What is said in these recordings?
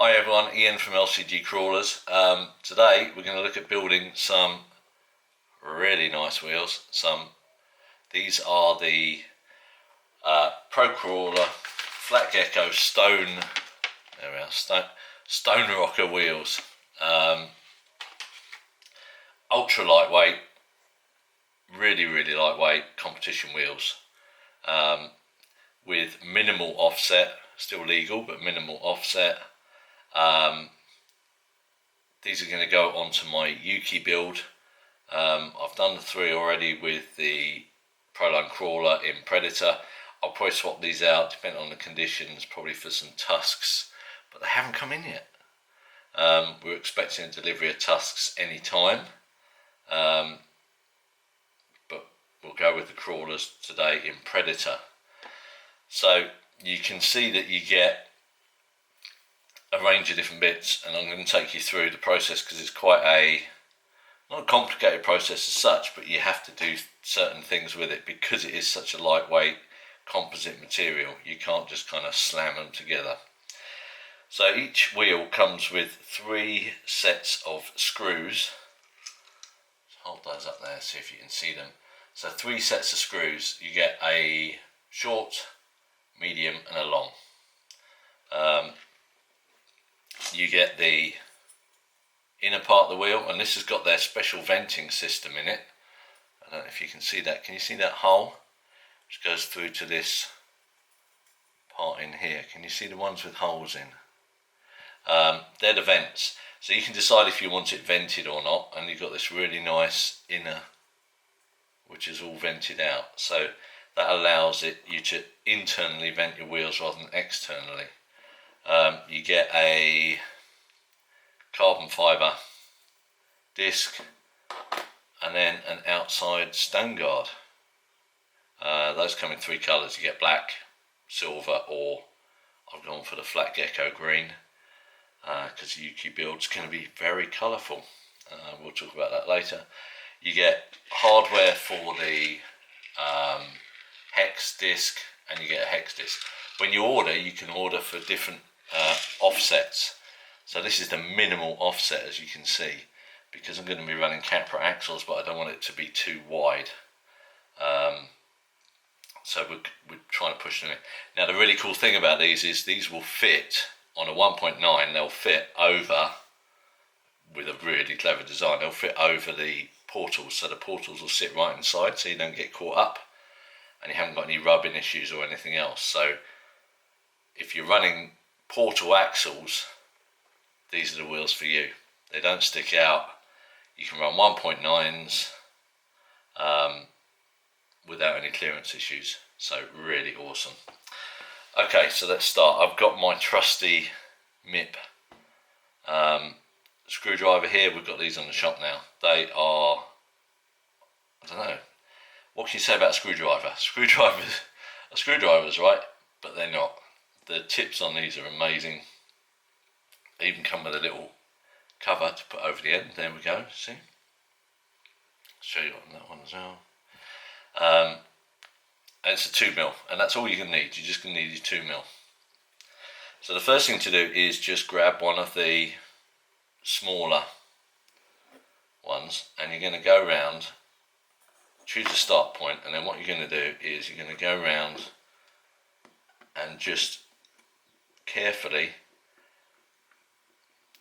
Hi everyone, Ian from LCG Crawlers. Today we're going to look at building some really nice wheels. These are the Pro Crawler Flatgekko Stonerockr wheels. Ultra lightweight, really lightweight competition wheels with minimal offset, still legal but minimal offset. These are going to go onto my Yuki build. I've done the 3 already with the Proline Crawler in Predator. I'll probably swap these out depending on the conditions, probably for some tusks, but they haven't come in yet. We're expecting a delivery of tusks any time, but we'll go with the crawlers today in Predator. So you can see that you get a range of different bits, and I'm going to take you through the process because it's quite not a complicated process as such, but you have to do certain things with it because it is such a lightweight composite material. You can't just kind of slam them together. So each wheel comes with 3 sets of screws. Hold those up there, see if you can see them. So 3 sets of screws. You get a short, medium and a long. You get the inner part of the wheel, and this has got their special venting system in it. I don't know if you can see that. Can you see that hole which goes through to this part in here? Can you see the ones with holes in? They're the vents, so you can decide if you want it vented or not, and you've got this really nice inner which is all vented out, so that allows you to internally vent your wheels rather than externally. You get a carbon fibre disc and then an outside stone guard. Those come in 3 colours. You get black, silver, or I've gone for the Flatgekko green because the Yuki build's going to be very colourful. We'll talk about that later. You get hardware for the hex disc, and you get a hex disc. When you order, you can order for different offsets. So this is the minimal offset, as you can see, because I'm going to be running Capra axles, but I don't want it to be too wide. So we're trying to push them in. Now the really cool thing about these is these will fit on a 1.9. They'll fit over, with a really clever design, they'll fit over the portals, so the portals will sit right inside, so you don't get caught up, and you haven't got any rubbing issues or anything else. So if you're running portal axles, these are the wheels for you. They don't stick out. You can run 1.9s without any clearance issues. So really awesome. Okay, so let's start. I've got my trusty MIP screwdriver here. We've got these on the shop now. They are, I don't know, what can you say about a screwdriver? Screwdrivers are screwdrivers, right? But they're not. The tips on these are amazing. They even come with a little cover to put over the end. There we go, see? I'll show you on that one as well. And it's a 2mm, and that's all you're going to need. You're just going to need your 2mm. So the first thing to do is just grab one of the smaller ones, and you're going to go around, choose a start point, and then what you're going to do is you're going to go around and just carefully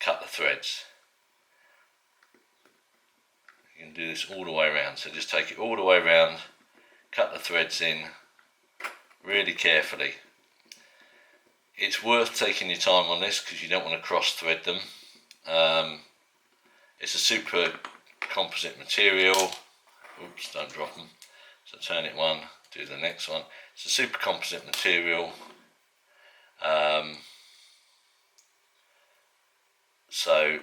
cut the threads. You can do this all the way around, so just take it all the way around, cut the threads in really carefully. It's worth taking your time on this because you don't want to cross thread them. It's a super composite material. Oops, don't drop them. So turn it one, do the next one. It's a super composite material. So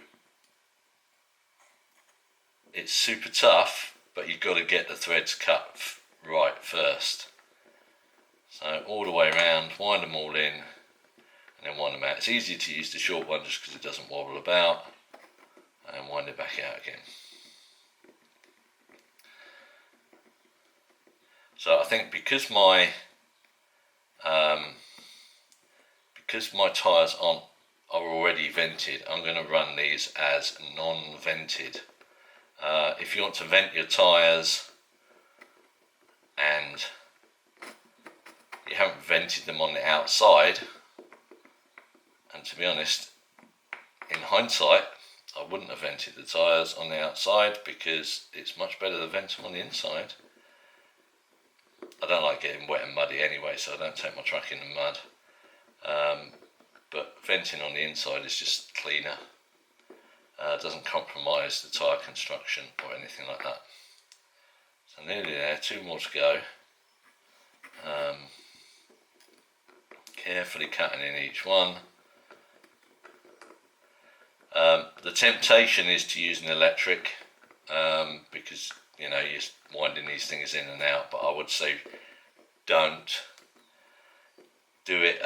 it's super tough, but you've got to get the threads cut right first. So all the way around, wind them all in, and then wind them out. It's easier to use the short one just because it doesn't wobble about, and wind it back out again. So I think because my tyres aren't are already vented. I'm going to run these as non-vented. If you want to vent your tyres and you haven't vented them on the outside, and to be honest, in hindsight, I wouldn't have vented the tyres on the outside because it's much better to vent them on the inside. I don't like getting wet and muddy anyway, so I don't take my truck in the mud. But venting on the inside is just cleaner. Doesn't compromise the tyre construction or anything like that. So nearly there, 2 more to go. Carefully cutting in each one. The temptation is to use an electric because you know you're winding these things in and out, but I would say don't do it.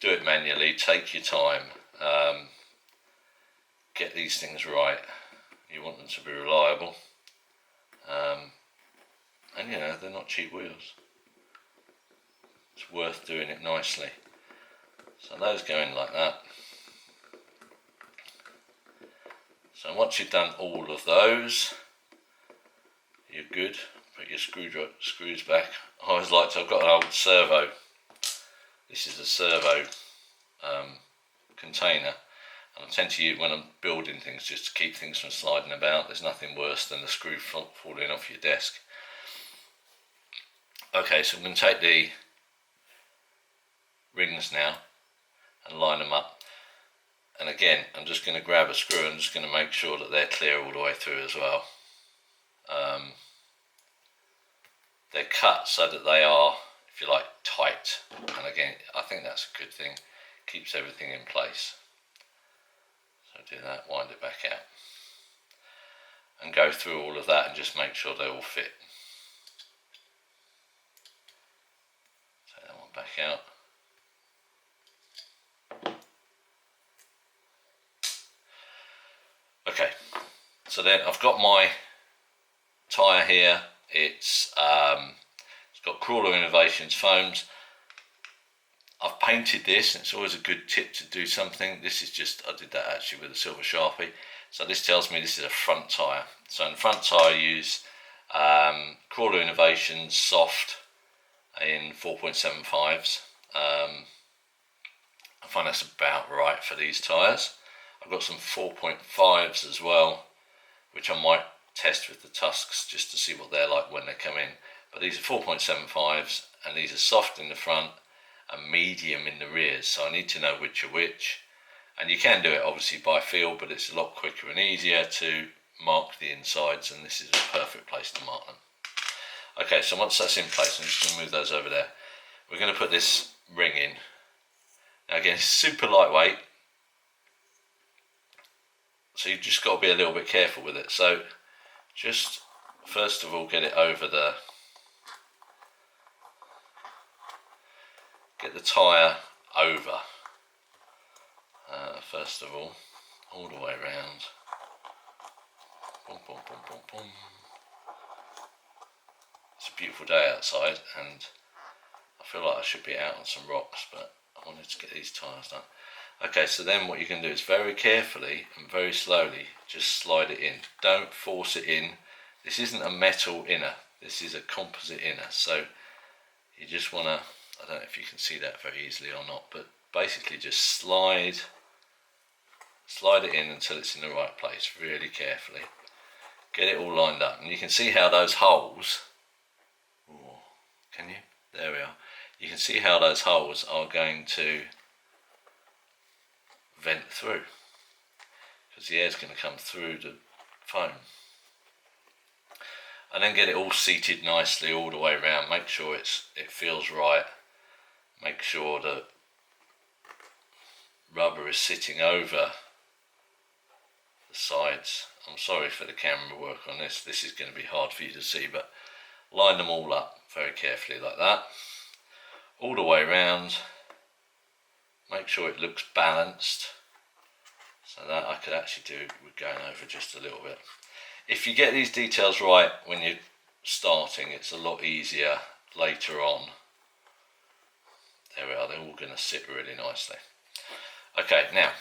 Do it manually. Take your time. Get these things right. You want them to be reliable, and you know they're not cheap wheels. It's worth doing it nicely. So those go in like that. So once you've done all of those, you're good. Put your screws back. I always like to, I've got an old servo. This is a servo container, and I tend to use when I'm building things just to keep things from sliding about. There's nothing worse than the screw falling off your desk. Okay, so I'm going to take the rings now and line them up. And again, I'm just going to grab a screw and I'm just going to make sure that they're clear all the way through as well. They're cut so that they are, if you like, tight. And again, I think that's a good thing. Keeps everything in place. So do that, wind it back out. And go through all of that and just make sure they all fit. Take that one back out. Okay, so then I've got my tyre here. It's got Crawler Innovations foams. I've painted this, and it's always a good tip to do something. This is just, I did that actually with a silver Sharpie. So this tells me this is a front tyre. So in the front tyre I use Crawler Innovations soft in 4.75s. I find that's about right for these tyres. I've got some 4.5s as well, which I might test with the tusks just to see what they're like when they come in. But these are 4.75s, and these are soft in the front and medium in the rears, so I need to know which are which. And you can do it obviously by feel, but it's a lot quicker and easier to mark the insides, and this is a perfect place to mark them. Okay, so once that's in place, I'm just going to move those over there. We're going to put this ring in. Now again, it's super lightweight, so you've just got to be a little bit careful with it. So just first of all get it over get the tyre over first of all the way around. Boom, boom, boom, boom, boom. It's a beautiful day outside and I feel like I should be out on some rocks, but I wanted to get these tyres done. Okay, so then what you can do is very carefully and very slowly just slide it in. Don't force it in. This isn't a metal inner, this is a composite inner. So you just want to, I don't know if you can see that very easily or not, but basically just slide it in until it's in the right place, really carefully. Get it all lined up, and you can see how those holes, can you? There we are. You can see how those holes are going to vent through, because the air's going to come through the foam. And then get it all seated nicely all the way around. Make sure it feels right. Make sure that rubber is sitting over the sides. I'm sorry for the camera work on this. This is going to be hard for you to see, but line them all up very carefully like that. All the way around. Make sure it looks balanced. So that I could actually do with going over just a little bit. If you get these details right when you're starting, it's a lot easier later on. There we are, they're all going to sit really nicely. Okay, now,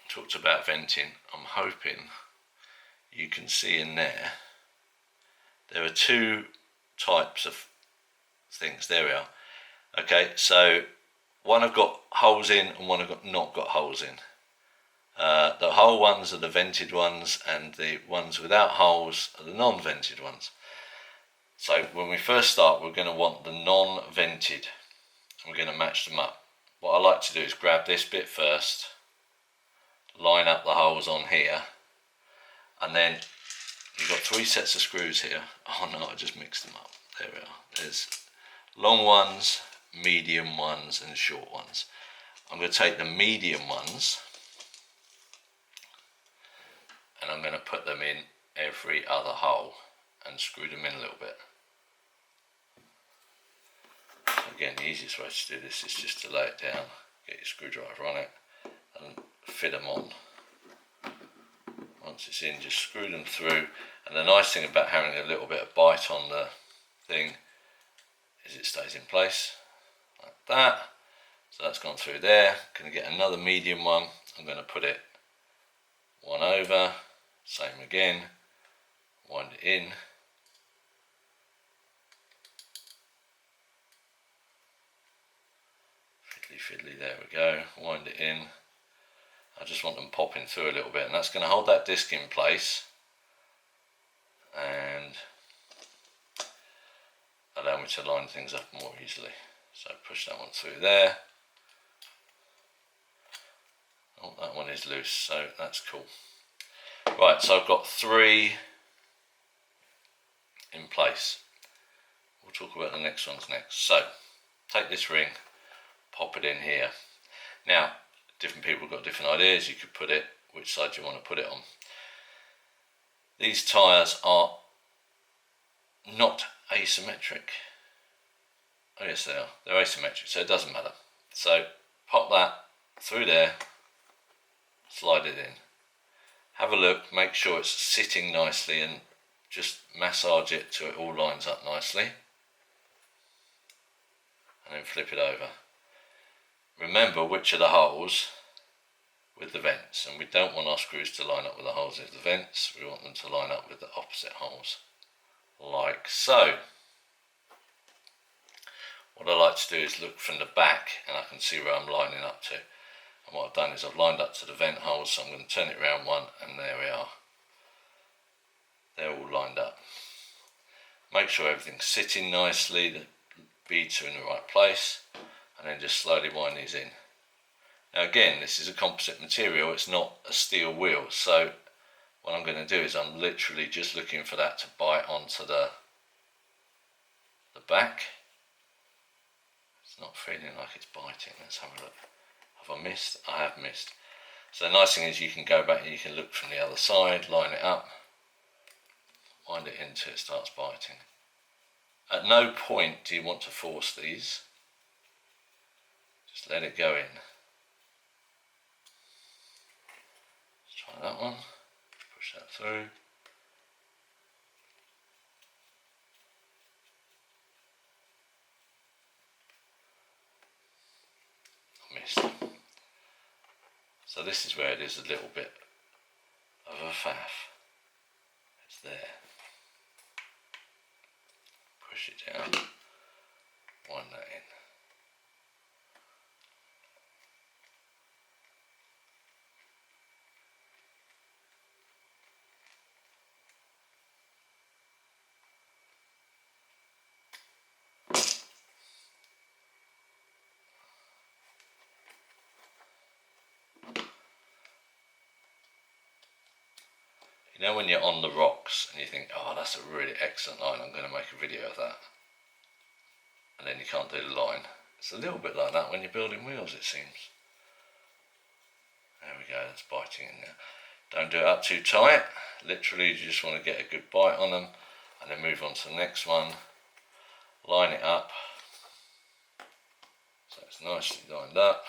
talked about venting. I'm hoping you can see in there are two types of things. There we are. Okay, so one I've got holes in and one I've not got holes in. The hole ones are the vented ones, and the ones without holes are the non-vented ones. So when we first start, we're going to want the non-vented. We're going to match them up. What I like to do is grab this bit first, line up the holes on here, and then you've got 3 sets of screws here. Oh no, I just mixed them up. There we are. There's long ones, medium ones and short ones. I'm going to take the medium ones and I'm going to put them in every other hole and screw them in a little bit. Again, the easiest way to do this is just to lay it down, get your screwdriver on it and fit them on. Once it's in, just screw them through. And the nice thing about having a little bit of bite on the thing is it stays in place like that. So that's gone through there. Going to get another medium one. I'm going to put it one over, same again, wind it in. Fiddly, there we go, wind it in. I just want them popping through a little bit, and that's going to hold that disc in place and allow me to line things up more easily. So push that one through there. Oh, that one is loose, so that's cool. Right, so I've got 3 in place. We'll talk about the next ones next. So take this ring, pop it in here. Now, different people have got different ideas. You could put it which side you want to put it on. These tyres are not asymmetric. Oh yes, they are. They're asymmetric, so it doesn't matter. So pop that through there, slide it in. Have a look, make sure it's sitting nicely and just massage it till it all lines up nicely. And then flip it over. Remember which are the holes with the vents, and we don't want our screws to line up with the holes of the vents. We want them to line up with the opposite holes, like so. What I like to do is look from the back and I can see where I'm lining up to. And what I've done is I've lined up to the vent holes, so I'm going to turn it around one, and there we are. They're all lined up. Make sure everything's sitting nicely, the beads are in the right place, and then just slowly wind these in. Now again, this is a composite material, it's not a steel wheel, so what I'm going to do is I'm literally just looking for that to bite onto the back. It's not feeling like it's biting. Let's have a look. Have I missed? I have missed. So the nice thing is you can go back and you can look from the other side, line it up, wind it in until it starts biting. At no point do you want to force these. Just let it go in. Let's try that one. Push that through. I missed. So this is where it is a little bit of a faff. It's there. Push it down. Wind that in. You know when you're on the rocks and you think, oh, that's a really excellent line, I'm going to make a video of that. And then you can't do the line. It's a little bit like that when you're building wheels, it seems. There we go, that's biting in there. Don't do it up too tight. Literally, you just want to get a good bite on them and then move on to the next one. Line it up so it's nicely lined up.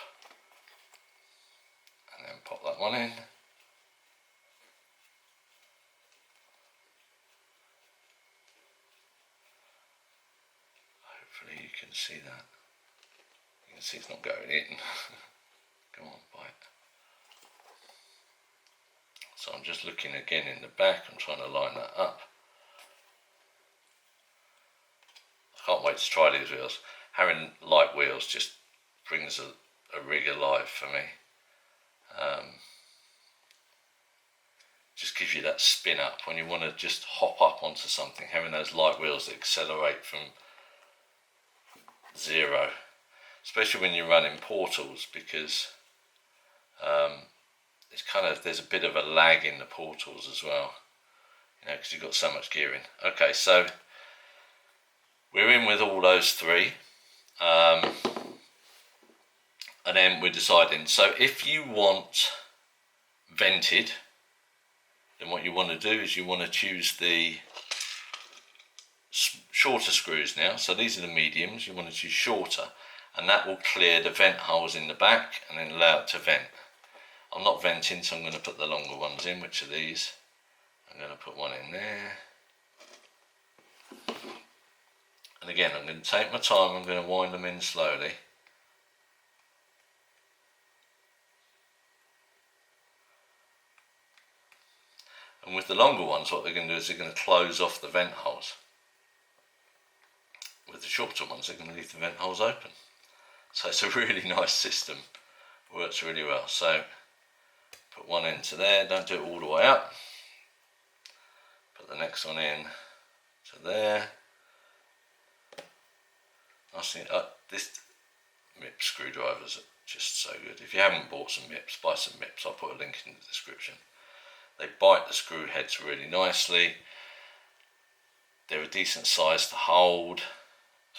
And then pop that one in. Hopefully you can see that. You can see it's not going in. Come on, bite. So I'm just looking again in the back, I'm trying to line that up. I can't wait to try these wheels. Having light wheels just brings a rig alive for me. Just gives you that spin up when you want to just hop up onto something. Having those light wheels that accelerate from 0, especially when you're running portals, because it's kind of, there's a bit of a lag in the portals as well, you know, because you've got so much gearing. Okay, so we're in with all those 3, and then we're deciding. So if you want vented, then what you want to do is you want to choose the shorter screws now. So these are the mediums, you want to choose shorter, and that will clear the vent holes in the back and then allow it to vent. I'm not venting, so I'm going to put the longer ones in, which are these. I'm going to put one in there. And again, I'm going to take my time, I'm going to wind them in slowly. And with the longer ones, what they're going to do is they're going to close off the vent holes. With the shorter ones, they're going to leave the vent holes open. So it's a really nice system, works really well. So put one into there, don't do it all the way up. Put the next one in to there. This MIP screwdrivers are just so good. If you haven't bought some MIPs, buy some MIPs. I'll put a link in the description. They bite the screw heads really nicely. They're a decent size to hold,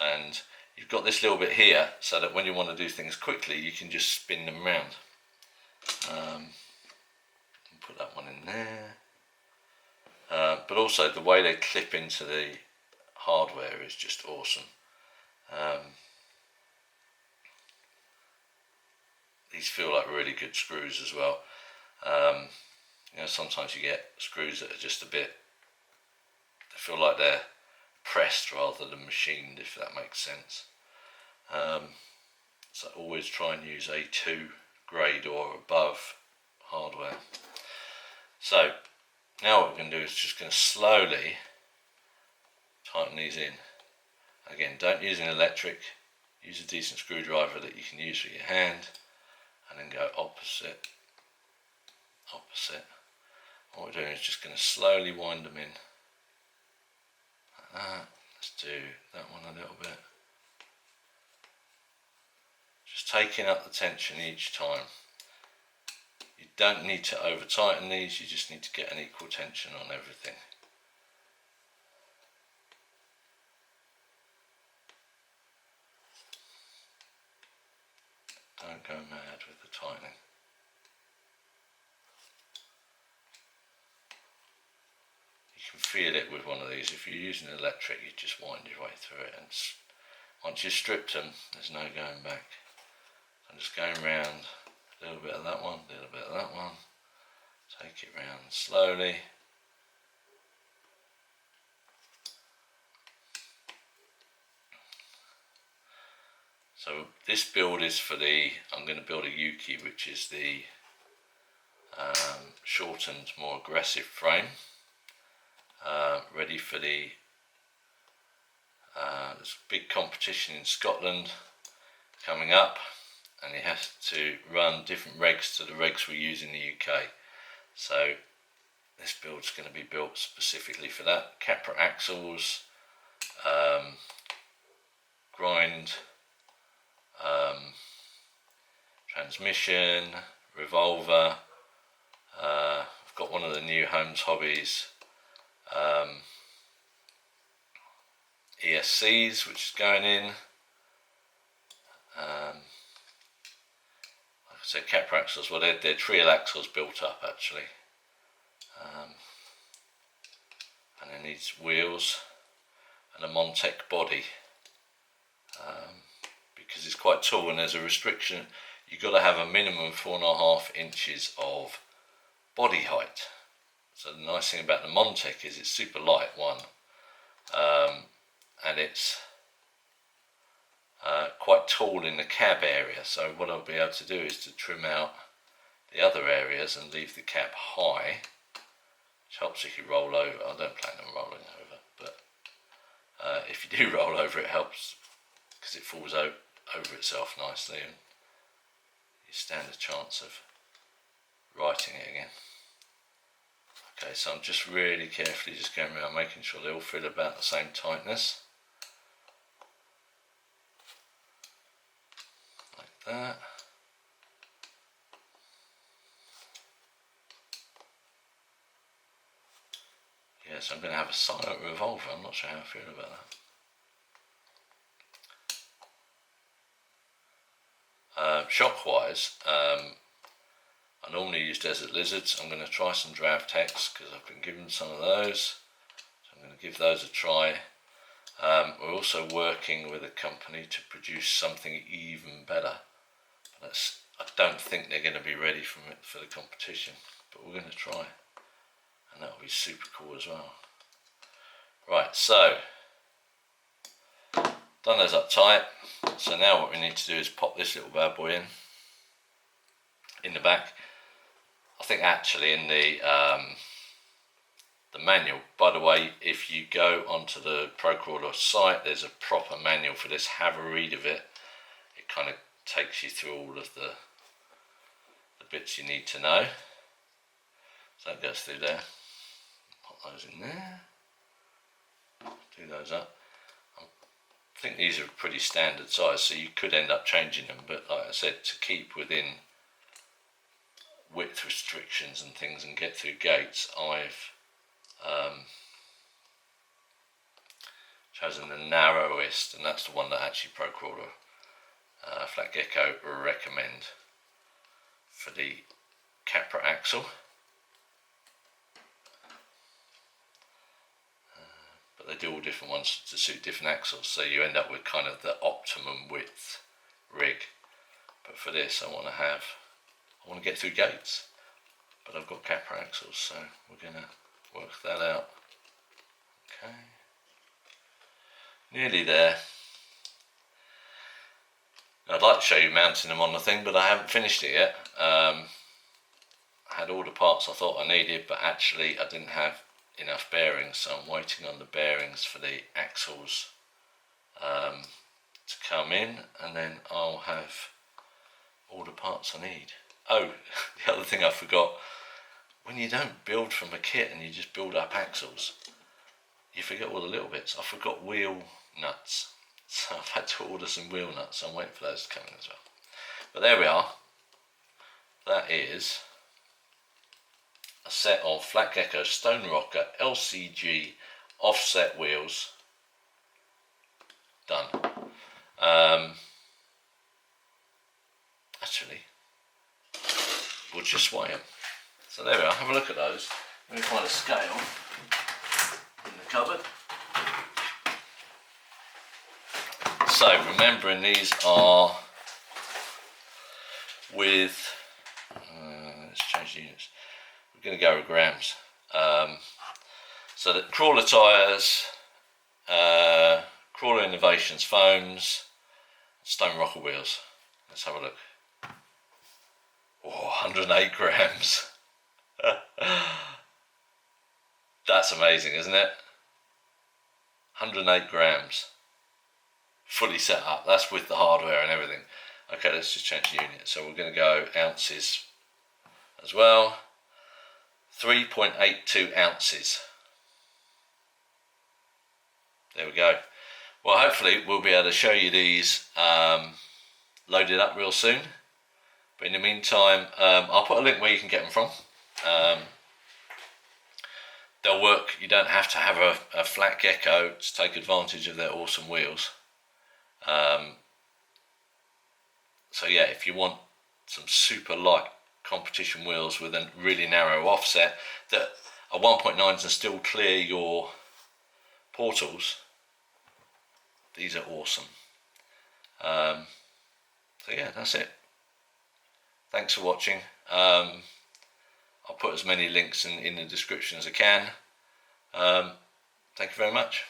and you've got this little bit here so that when you want to do things quickly, you can just spin them around. Put that one in there. But also the way they clip into the hardware is just awesome. These feel like really good screws as well. You know, sometimes you get screws that are just a bit, they feel like they're pressed rather than machined, if that makes sense. So always try and use A2 grade or above hardware. So now what we're going to do is just going to slowly tighten these in. Again, don't use an electric, use a decent screwdriver that you can use with your hand, and then go opposite, opposite. What we're doing is just going to slowly wind them in. Like that. Let's do that one a little bit. Just taking up the tension each time. You don't need to over tighten these, you just need to get an equal tension on everything. Don't go mad with the tightening. You can feel it with one of these. If you're using electric, you just wind your way through it, and once you've stripped them, there's no going back. I'm just going round, a little bit of that one, a little bit of that one, take it round slowly. So this build is for the, I'm going to build a Yuki, which is the shortened, more aggressive frame, ready for the, there's a big competition in Scotland coming up, and you have to run different regs to the regs we use in the UK. So this build's going to be built specifically for that. Capra axles, grind, transmission, revolver. I've got one of the new Homes Hobbies ESCs, which is going in. Like I said, Capra axles, well, they're trial axles built up actually. And then these wheels and a Montec body, because it's quite tall and there's a restriction. You've got to have a minimum 4.5 inches of body height. So the nice thing about the Montec is it's super light, one, and it's quite tall in the cab area, so what I'll be able to do is to trim out the other areas and leave the cab high, which helps if you roll over. I don't plan on rolling over, but if you do roll over, it helps because it falls over itself nicely and you stand a chance of righting it again. Okay, so I'm just really carefully just going around making sure they all fit about the same tightness. Like that. Yes, I'm going to have a silent revolver. I'm not sure how I feel about that. Shock-wise, I normally use Desert Lizards. I'm going to try some Dravtex because I've been given some of those. So I'm going to give those a try. We're also working with a company to produce something even better. But I don't think they're going to be ready for the competition, but we're going to try. And that'll be super cool as well. Right, so done those up tight. So now what we need to do is pop this little bad boy in the back. I think actually in the manual, by the way, if you go onto the Crawler site, there's a proper manual for this. Have a read of it. It kind of takes you through all of the bits you need to know. So that goes through there. Pop those in there. Do those up. I think these are pretty standard size, so you could end up changing them, but like I said, to keep within width restrictions and things and get through gates, I've chosen the narrowest, and that's the one that actually Crawler Flatgekko recommend for the Capra axle. But they do all different ones to suit different axles, so you end up with kind of the optimum width rig. But for this, I want to get through gates, but I've got Capra axles, so we're going to work that out. Okay, nearly there. I'd like to show you mounting them on the thing, but I haven't finished it yet. I had all the parts I thought I needed, but actually I didn't have enough bearings, so I'm waiting on the bearings for the axles to come in, and then I'll have all the parts I need. Oh, the other thing I forgot, when you don't build from a kit and you just build up axles, you forget all the little bits. I forgot wheel nuts, so I've had to order some wheel nuts, so I'm waiting for those to come in as well. But there we are. That is a set of Flatgekko Stonerockr LCG offset wheels done. Actually, we'll just weigh them. So there we are, have a look at those. Let me find a scale in the cupboard. So remembering these are with, let's change the units. We're going to go with grams. So the Crawler tyres, Crawler Innovations foams, Stonerockr wheels. Let's have a look. Oh, 108 grams. That's amazing, isn't it? 108 grams. Fully set up. That's with the hardware and everything. Okay, let's just change the unit. So we're going to go ounces as well. 3.82 ounces. There we go. Well, hopefully we'll be able to show you these loaded up real soon. But in the meantime, I'll put a link where you can get them from. They'll work. You don't have to have a Flatgekko to take advantage of their awesome wheels. So yeah, if you want some super light competition wheels with a really narrow offset that are 1.9s and still clear your portals, these are awesome. So yeah, that's it. Thanks for watching. I'll put as many links in the description as I can. Thank you very much.